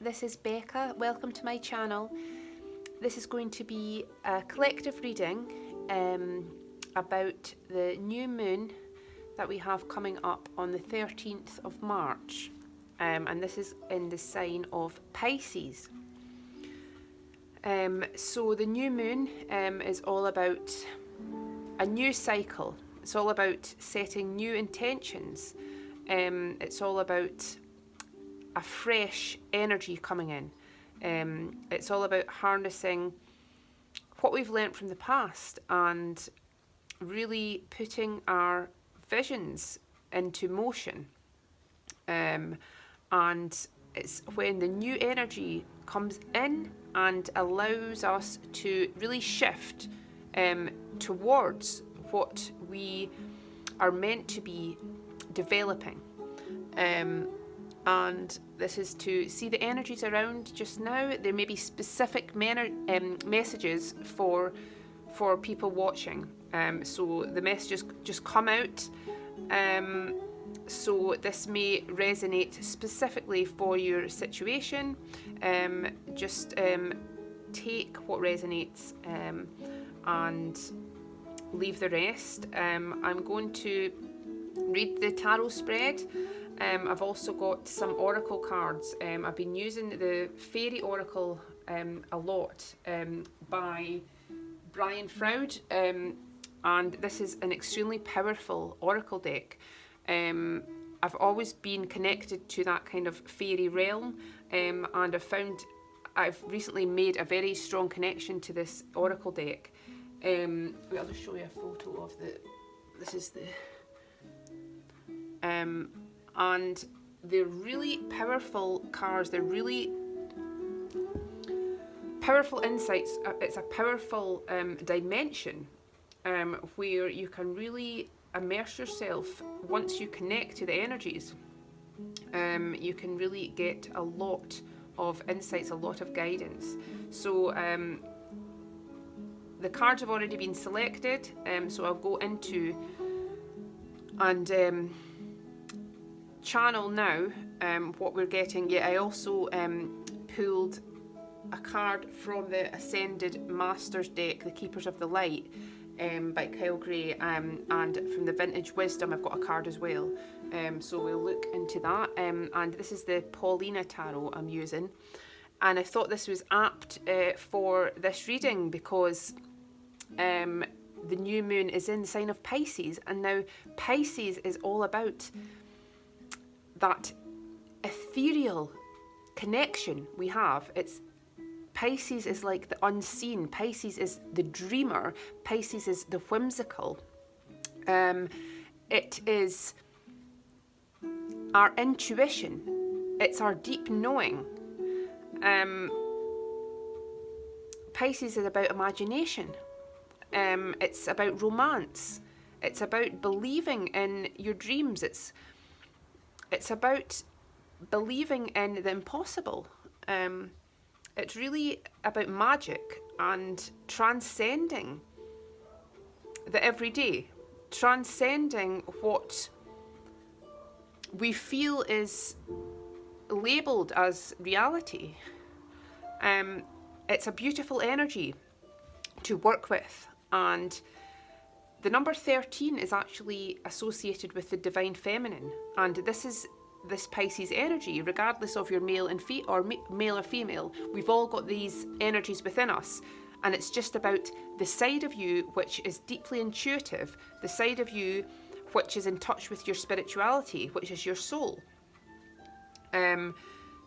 this is Becca. Welcome to my channel. This is going to be a collective reading about the new moon that we have coming up on the 13th of March. And this is in the sign of Pisces. So the new moon is all about a new cycle. It's all about setting new intentions. It's all about a fresh energy coming in. It's all about harnessing what we've learnt from the past and really putting our visions into motion. And it's when the new energy comes in and allows us to really shift towards what we are meant to be developing. And this is to see the energies around just now. There may be specific messages for people watching. So the messages just come out. So this may resonate specifically for your situation. Just take what resonates and leave the rest. I'm going to read the tarot spread. I've also got some oracle cards. I've been using the Fairy Oracle a lot by Brian Froud, and this is an extremely powerful oracle deck. I've always been connected to that kind of fairy realm, and I've recently made a very strong connection to this oracle deck. I'll just show you a photo of this is the and they're really powerful cards. They're really powerful insights. It's a powerful dimension where you can really immerse yourself. Once you connect to the energies, you can really get a lot of insights, a lot of guidance. So the cards have already been selected, so I'll go into and channel now what we're getting. Yeah, I also pulled a card from the Ascended Masters deck, the Keepers of the Light, by Kyle Gray, and from the Vintage Wisdom I've got a card as well. So we'll look into that. And this is the Paulina Tarot I'm using, and I thought this was apt for this reading because the new moon is in the sign of Pisces, and now Pisces is all about that ethereal connection we have. Pisces is like the unseen. Pisces is the dreamer. Pisces is the whimsical. It is our intuition. It's our deep knowing. Pisces is about imagination. It's about romance. It's about believing in your dreams. It's about believing in the impossible. It's really about magic and transcending the everyday, transcending what we feel is labelled as reality. It's a beautiful energy to work with, and the number 13 is actually associated with the divine feminine, and this is this Pisces energy, regardless of your male or female. We've all got these energies within us, and it's just about the side of you which is deeply intuitive, the side of you which is in touch with your spirituality, which is your soul.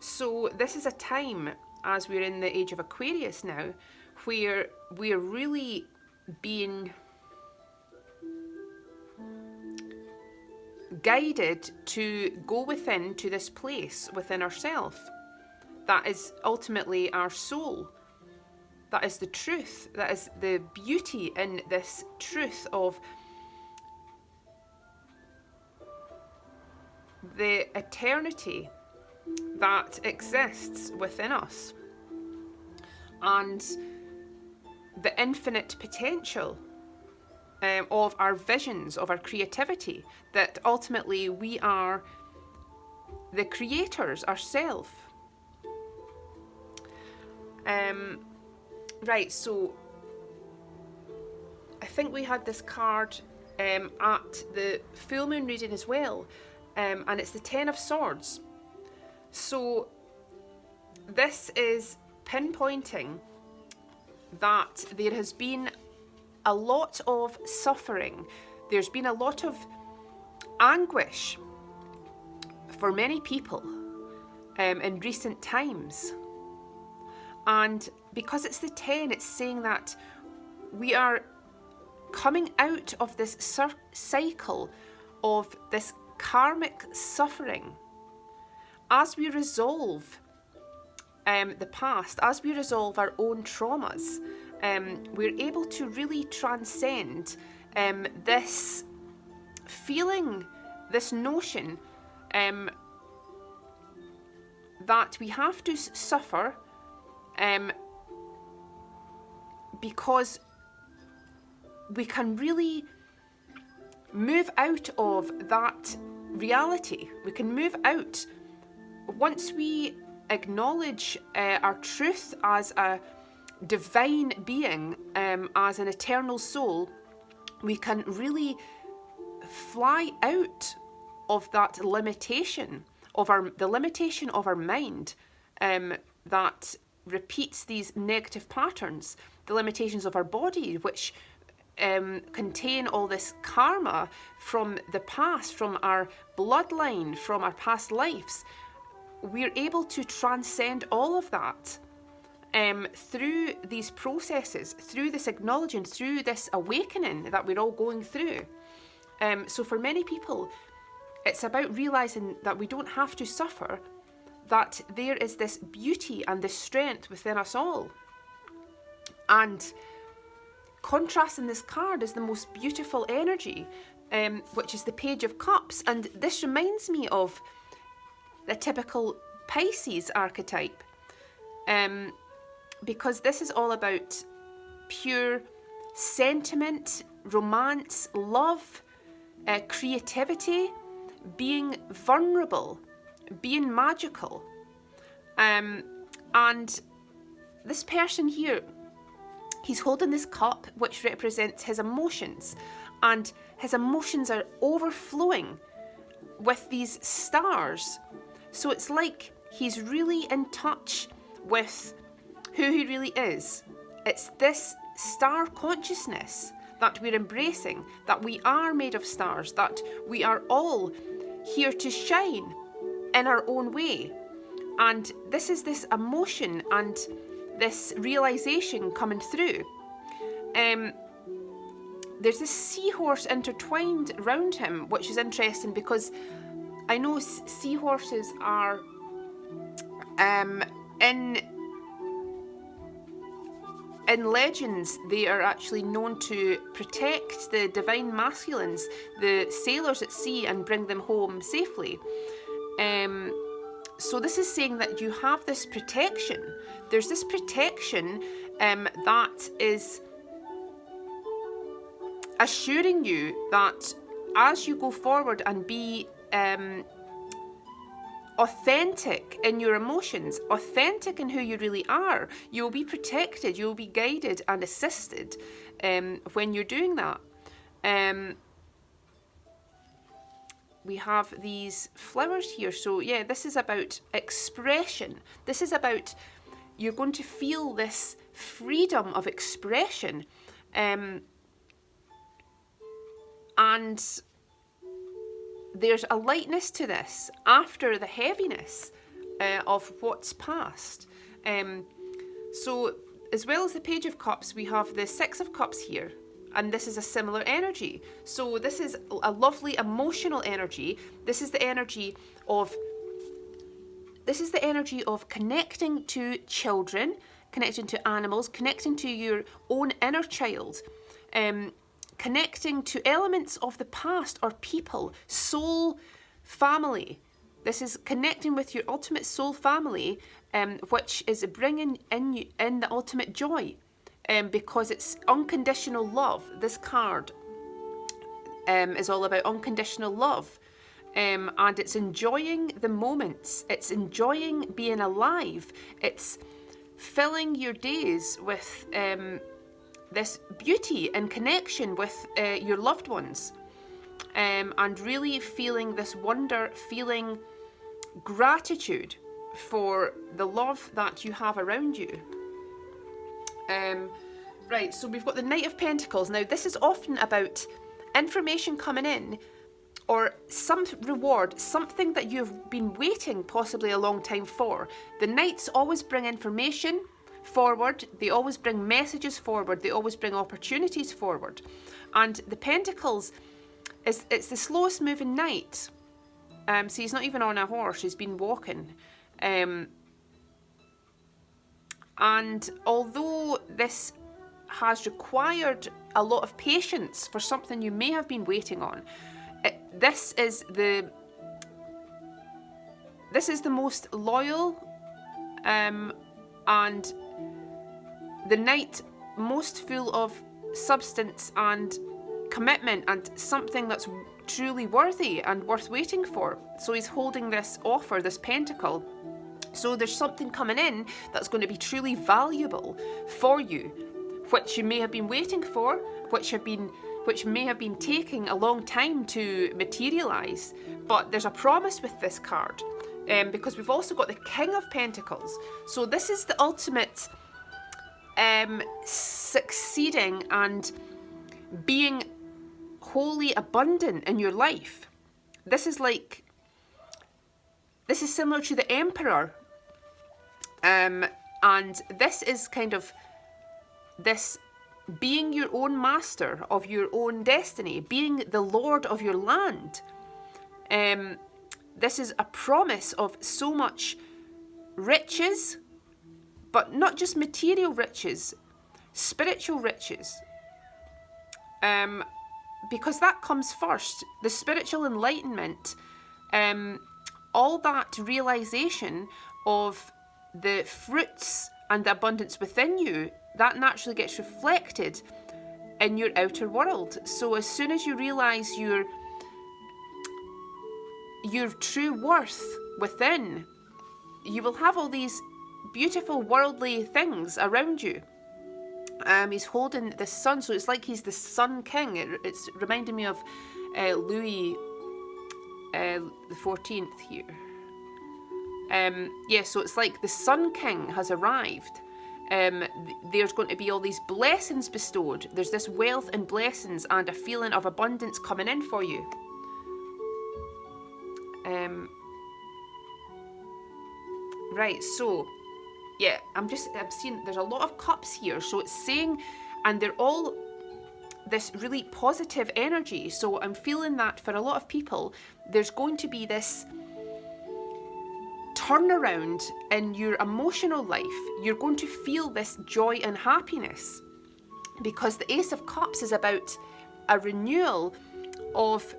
So this is a time, as we're in the age of Aquarius now, where we're really being guided to go within to this place within ourselves. That is ultimately our soul. That is the truth. That is the beauty in this truth of the eternity that exists within us and the infinite potential of our visions, of our creativity, that ultimately we are the creators ourselves. Right, so I think we had this card at the full moon reading as well, and it's the Ten of Swords. So this is pinpointing that there has been a lot of suffering. There's been a lot of anguish for many people in recent times. And because it's the 10, it's saying that we are coming out of this cycle of this karmic suffering. As we resolve the past, as we resolve our own traumas, we're able to really transcend this feeling, this notion that we have to suffer because we can really move out of that reality. We can move out once we acknowledge our truth as a divine being, as an eternal soul. We can really fly out of that limitation of the limitation of our mind that repeats these negative patterns, the limitations of our body, which contain all this karma from the past, from our bloodline, from our past lives. We're able to transcend all of that through these processes, through this acknowledging, through this awakening that we're all going through. So for many people, it's about realizing that we don't have to suffer, that there is this beauty and this strength within us all. And contrasting this card is the most beautiful energy, which is the Page of Cups. And this reminds me of the typical Pisces archetype, because this is all about pure sentiment, romance, love, creativity, being vulnerable, being magical. And this person here, he's holding this cup which represents his emotions, and his emotions are overflowing with these stars. So it's like he's really in touch with who he really is. It's this star consciousness that we're embracing, that we are made of stars, that we are all here to shine in our own way. And this is this emotion and this realization coming through. There's this seahorse intertwined around him, which is interesting because I know seahorses are in legends, they are actually known to protect the divine masculines, the sailors at sea, and bring them home safely. So this is saying that you have this protection. There's this protection that is assuring you that as you go forward and be authentic in your emotions, authentic in who you really are, you'll be protected, you'll be guided and assisted when you're doing that. We have these flowers here. So yeah, this is about expression. This is about, you're going to feel this freedom of expression. And there's a lightness to this after the heaviness of what's past. So as well as the Page of Cups, we have the Six of Cups here. And this is a similar energy. So this is a lovely emotional energy. This is the energy of connecting to children, connecting to animals, connecting to your own inner child, connecting to elements of the past or people, soul, family. This is connecting with your ultimate soul family, which is bringing in the ultimate joy. Because it's unconditional love. This card is all about unconditional love, and it's enjoying the moments. It's enjoying being alive. It's filling your days with this beauty and connection with your loved ones, and really feeling this wonder, feeling gratitude for the love that you have around you. Right, so we've got the Knight of Pentacles. Now, this is often about information coming in, or some reward, something that you've been waiting possibly a long time for. The Knights always bring information forward, they always bring messages forward, they always bring opportunities forward. And the Pentacles, it's the slowest moving Knight. So he's not even on a horse, he's been walking. And although this has required a lot of patience for something you may have been waiting on, this is the most loyal and the Knight most full of substance and commitment, and something that's truly worthy and worth waiting for. So he's holding this offer, this pentacle. So there's something coming in that's going to be truly valuable for you, which you may have been waiting for, which may have been taking a long time to materialize. But there's a promise with this card, because we've also got the King of Pentacles. So this is the ultimate succeeding and being wholly abundant in your life. This is similar to the Emperor, and this is kind of this being your own master of your own destiny, being the lord of your land. This is a promise of so much riches, but not just material riches, spiritual riches. Because that comes first, the spiritual enlightenment, all that realization of the fruits and the abundance within you, that naturally gets reflected in your outer world. So as soon as you realize your true worth within, you will have all these beautiful worldly things around you. He's holding the sun, so it's like he's the Sun King. It's reminding me of Louis the 14th here. Yeah, so it's like the Sun King has arrived. There's going to be all these blessings bestowed. There's this wealth and blessings and a feeling of abundance coming in for you. Right, so yeah, I'm seeing there's a lot of cups here, so it's saying, and they're all this really positive energy. So I'm feeling that for a lot of people, there's going to be this turnaround in your emotional life. You're going to feel this joy and happiness, because the Ace of Cups is about a renewal of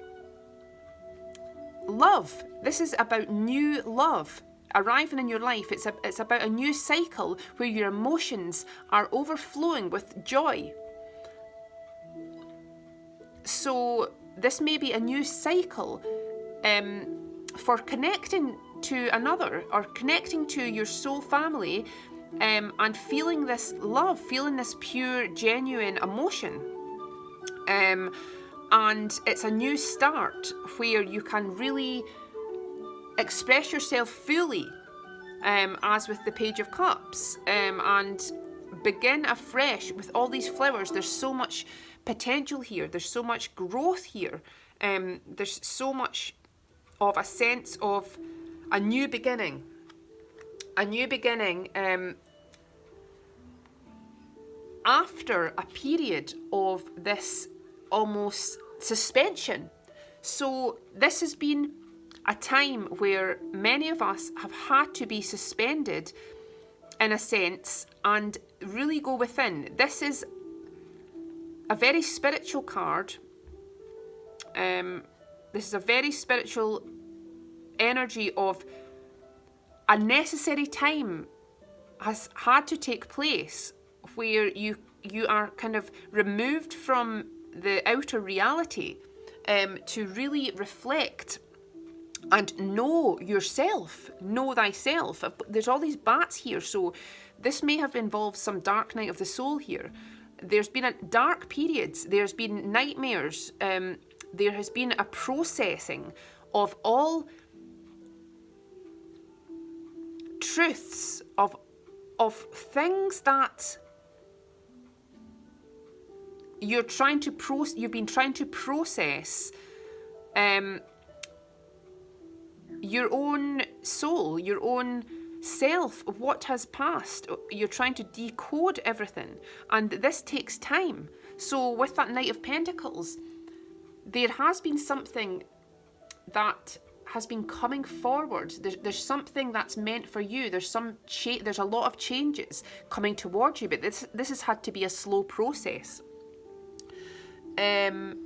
love. This is about new love arriving in your life. It's about a new cycle where your emotions are overflowing with joy. So this may be a new cycle for connecting to another, or connecting to your soul family, and feeling this love, feeling this pure, genuine emotion. And it's a new start where you can really express yourself fully, as with the Page of Cups, and begin afresh with all these flowers. There's so much potential here. There's so much growth here. There's so much of a sense of a new beginning. A new beginning after a period of this almost suspension. So this has been a time where many of us have had to be suspended in a sense and really go within. This is a very spiritual card. This is a very spiritual energy of a necessary time has had to take place where you are kind of removed from the outer reality to really reflect and know yourself, know thyself. There's all these bats here, so this may have involved some dark night of the soul here. There's been dark periods, there's been nightmares, there has been a processing of all truths, of things that you've been trying to process, your own soul, your own self, what has passed. You're trying to decode everything, and this takes time. So with that Knight of Pentacles, there has been something that has been coming forward. There's something that's meant for you. There's a lot of changes coming towards you, but this has had to be a slow process. XTRA.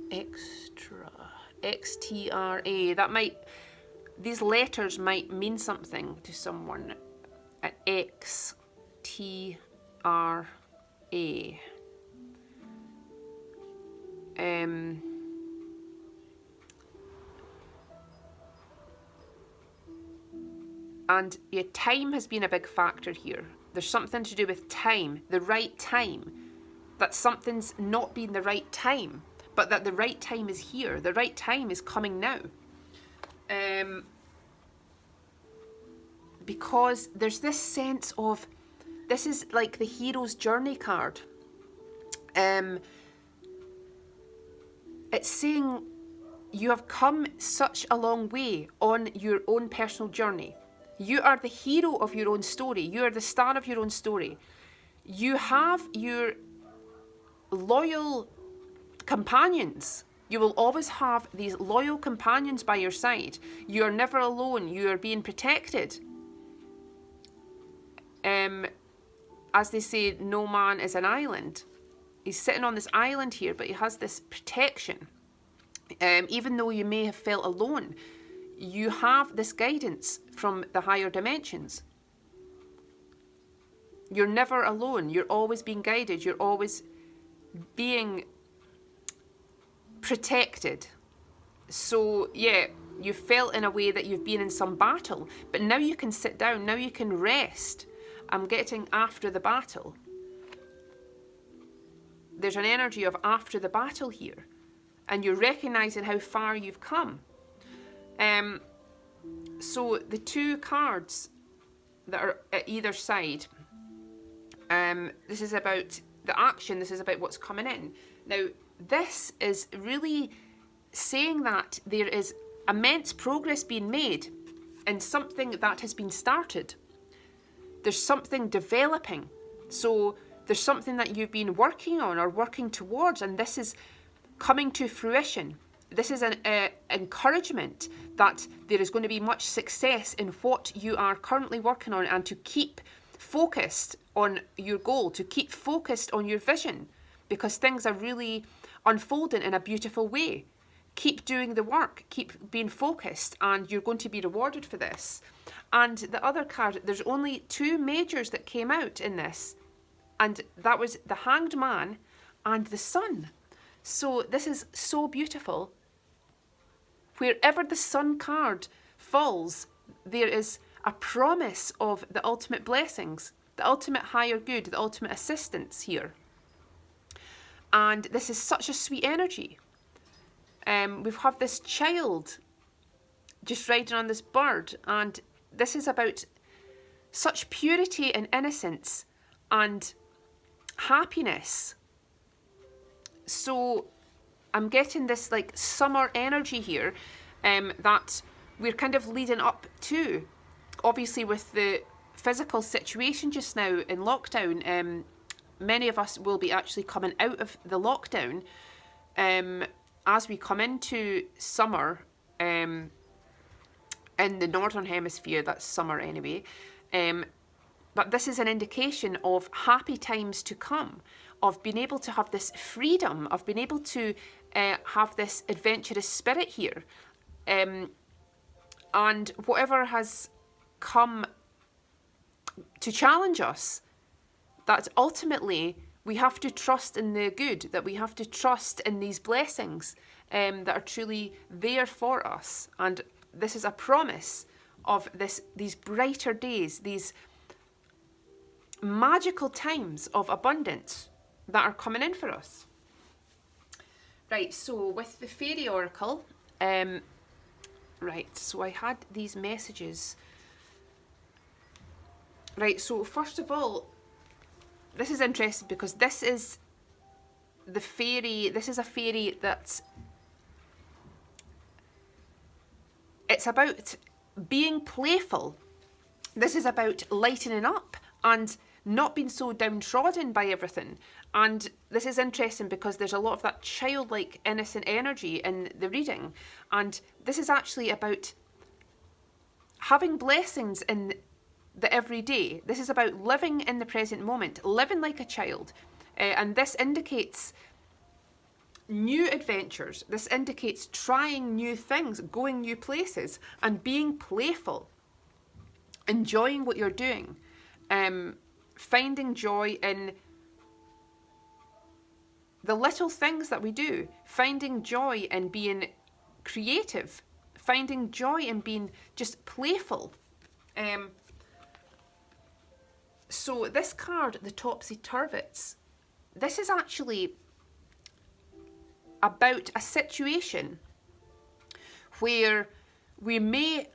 These letters might mean something to someone. XTRA. And yeah, time has been a big factor here. There's something to do with time, the right time. That something's not been the right time, but that the right time is here. The right time is coming now. Because there's this sense of, this is like the hero's journey card. It's saying you have come such a long way on your own personal journey. You are the hero of your own story. You are the star of your own story. You have your loyal companions. You will always have these loyal companions by your side. You are never alone. You are being protected. As they say, no man is an island. He's sitting on this island here, but he has this protection. Even though you may have felt alone, you have this guidance from the higher dimensions. You're never alone. You're always being guided. You're always being protected. So yeah, you felt in a way that you've been in some battle, but now you can sit down. Now you can rest. I'm getting after the battle. There's an energy of after the battle here, and you're recognizing how far you've come. So the two cards that are at either side, this is about the action, this is about what's coming in. Now, this is really saying that there is immense progress being made in something that has been started. There's something developing. So there's something that you've been working on or working towards, and this is coming to fruition. This is an encouragement that there is going to be much success in what you are currently working on, and to keep focused on your goal, to keep focused on your vision, because things are really unfolding in a beautiful way. Keep doing the work, keep being focused, and you're going to be rewarded for this. And the other card, there's only two majors that came out in this, and that was the Hanged Man and the Sun. So this is so beautiful. Wherever the Sun card falls, there is a promise of the ultimate blessings, the ultimate higher good, the ultimate assistance here. And this is such a sweet energy. We've had this child just riding on this bird, and this is about such purity and innocence and happiness. So I'm getting this like summer energy here, that we're kind of leading up to. Obviously with the physical situation just now in lockdown, many of us will be actually coming out of the lockdown as we come into summer, in the northern hemisphere. That's summer anyway. But this is an indication of happy times to come, of being able to have this freedom, of being able to have this adventurous spirit here. And whatever has come to challenge us, that ultimately we have to trust in the good, that we have to trust in these blessings that are truly there for us. And this is a promise of these brighter days, these magical times of abundance that are coming in for us. Right, so with the Fairy Oracle, right, so I had these messages. Right, so first of all, this is interesting because this is a fairy that's, it's about being playful. This is about lightening up and not being so downtrodden by everything. And this is interesting because there's a lot of that childlike, innocent energy in the reading. And this is actually about having blessings in the everyday. This is about living in the present moment, living like a child. And this indicates new adventures. This indicates trying new things, going new places, and being playful, enjoying what you're doing, finding joy in the little things that we do, finding joy in being creative, finding joy in being just playful. So this card, the Topsy-Turvets, this is actually about a situation where we may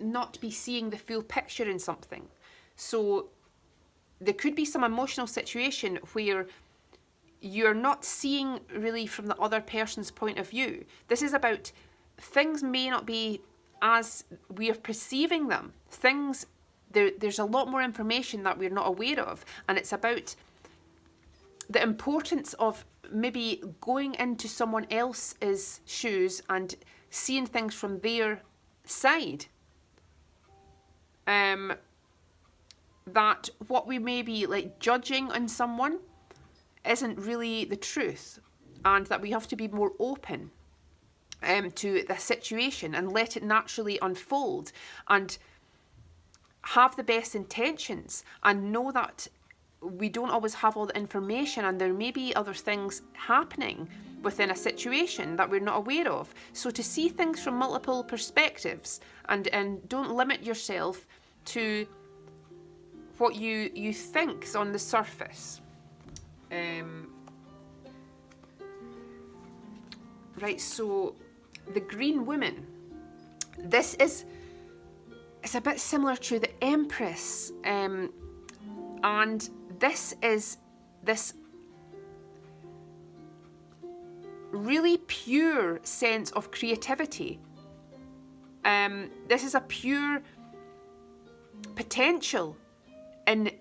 not be seeing the full picture in something. So there could be some emotional situation where you're not seeing really from the other person's point of view. This is about things may not be as we are perceiving them. There's a lot more information that we're not aware of, and it's about the importance of maybe going into someone else's shoes and seeing things from their side. That what we may be like judging on someone isn't really the truth, and that we have to be more open to the situation and let it naturally unfold and have the best intentions and know that we don't always have all the information, and there may be other things happening within a situation that we're not aware of. So to see things from multiple perspectives and don't limit yourself to what you think's on the surface. Right, so the Green Woman. It's a bit similar to the Empress, and this is this really pure sense of creativity. This is a pure potential, and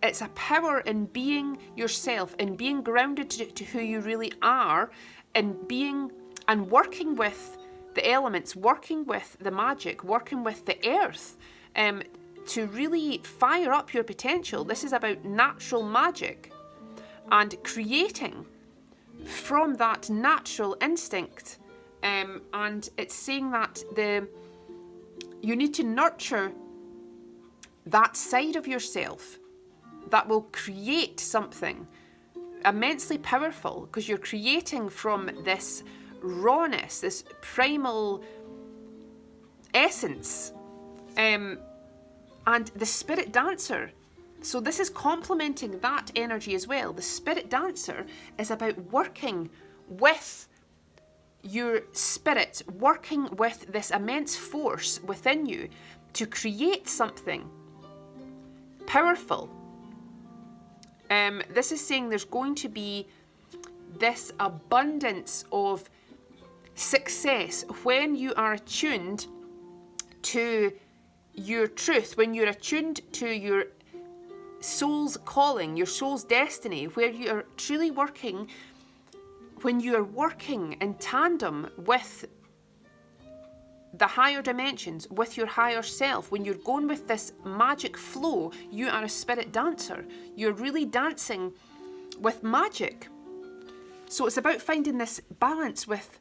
it's a power in being yourself, in being grounded to who you really are, and being and working with the elements, working with the magic, working with the earth, to really fire up your potential. This is about natural magic and creating from that natural instinct. And it's saying that you need to nurture that side of yourself that will create something immensely powerful, because you're creating from this rawness, this primal essence. And the Spirit Dancer, so this is complementing that energy as well. The Spirit Dancer is about working with your spirit, working with this immense force within you to create something powerful. This is saying there's going to be this abundance of success when you are attuned to your truth, when you're attuned to your soul's calling, your soul's destiny, where you are truly working, when you are working in tandem with the higher dimensions, with your higher self, when you're going with this magic flow. You are a spirit dancer. You're really dancing with magic. So it's about finding this balance with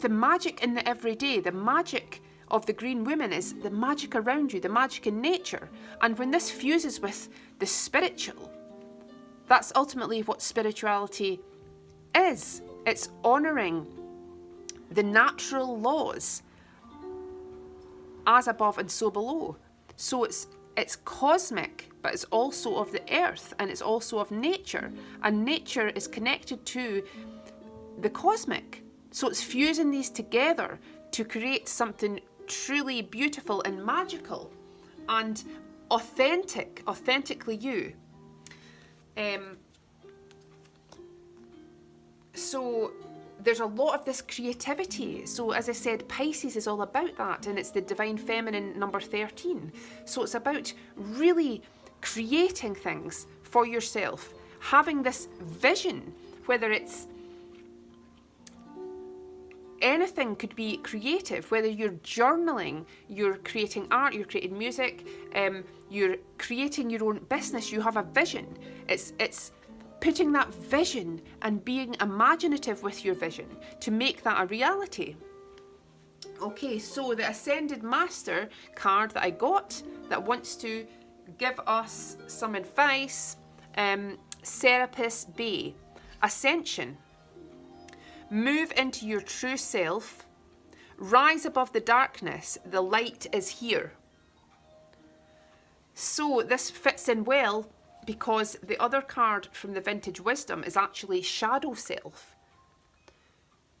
the magic in the everyday. The magic of the Green Woman is the magic around you, the magic in nature. And when this fuses with the spiritual, that's ultimately what spirituality is. It's honouring the natural laws, as above and so below. So it's cosmic, but it's also of the earth, and it's also of nature, and nature is connected to the cosmic. So it's fusing these together to create something truly beautiful and magical and authentically you. So there's a lot of this creativity. So as I said, Pisces is all about that, and it's the divine feminine number 13. So it's about really creating things for yourself, having this vision, whether it's anything could be creative, whether you're journaling, you're creating art, you're creating music, you're creating your own business, you have a vision. It's putting that vision and being imaginative with your vision to make that a reality. Okay, so the Ascended Master card that I got that wants to give us some advice, Serapis Bey, Ascension. Move into your true self. Rise above the darkness. The light is here. So this fits in well because the other card from the Vintage Wisdom is actually Shadow Self.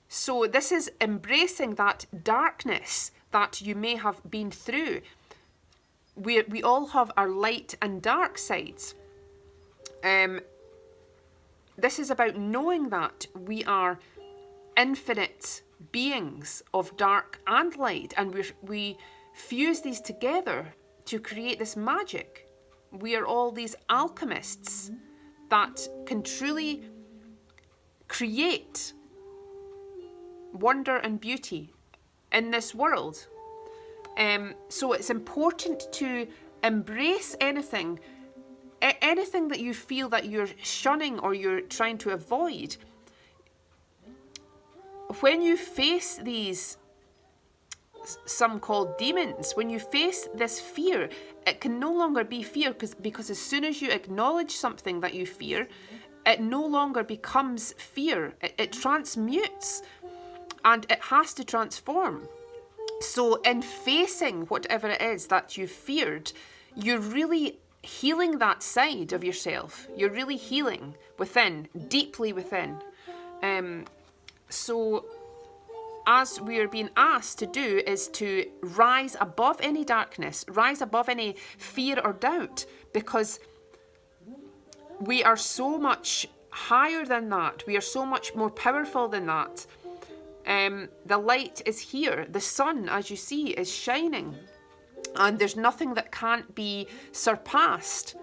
So this is embracing that darkness that you may have been through. We all have our light and dark sides. This is about knowing that we are infinite beings of dark and light, and we fuse these together to create this magic. We are all these alchemists that can truly create wonder and beauty in this world. So it's important to embrace anything that you feel that you're shunning or you're trying to avoid. When you face these, some called demons, when you face this fear, it can no longer be fear because as soon as you acknowledge something that you fear, it no longer becomes fear. It transmutes and it has to transform. So in facing whatever it is that you feared, you're really healing that side of yourself. You're really healing within, deeply within. So as we're being asked to do is to rise above any darkness, rise above any fear or doubt, because we are so much higher than that. We are so much more powerful than that. The light is here. The sun, as you see, is shining. And there's nothing that can't be surpassed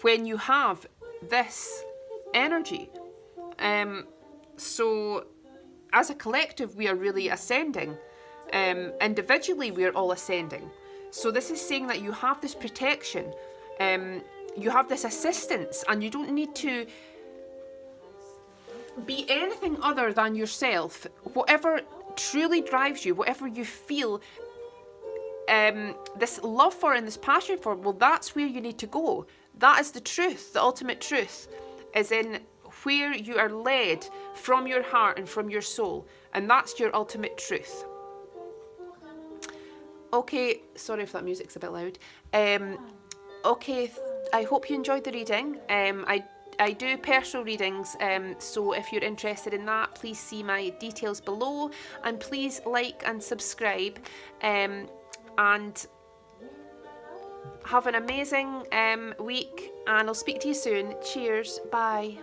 when you have this energy. So as a collective, we are really ascending. Individually, we are all ascending. So this is saying that you have this protection, you have this assistance, and you don't need to be anything other than yourself. Whatever truly drives you, whatever you feel this love for and this passion for, well, that's where you need to go. That is the truth. The ultimate truth is in where you are led from your heart and from your soul, and that's your ultimate truth. Okay, sorry if that music's a bit loud. Okay, I hope you enjoyed the reading. I do personal readings, so if you're interested in that, please see my details below, and please like and subscribe, and have an amazing week, and I'll speak to you soon. Cheers, bye.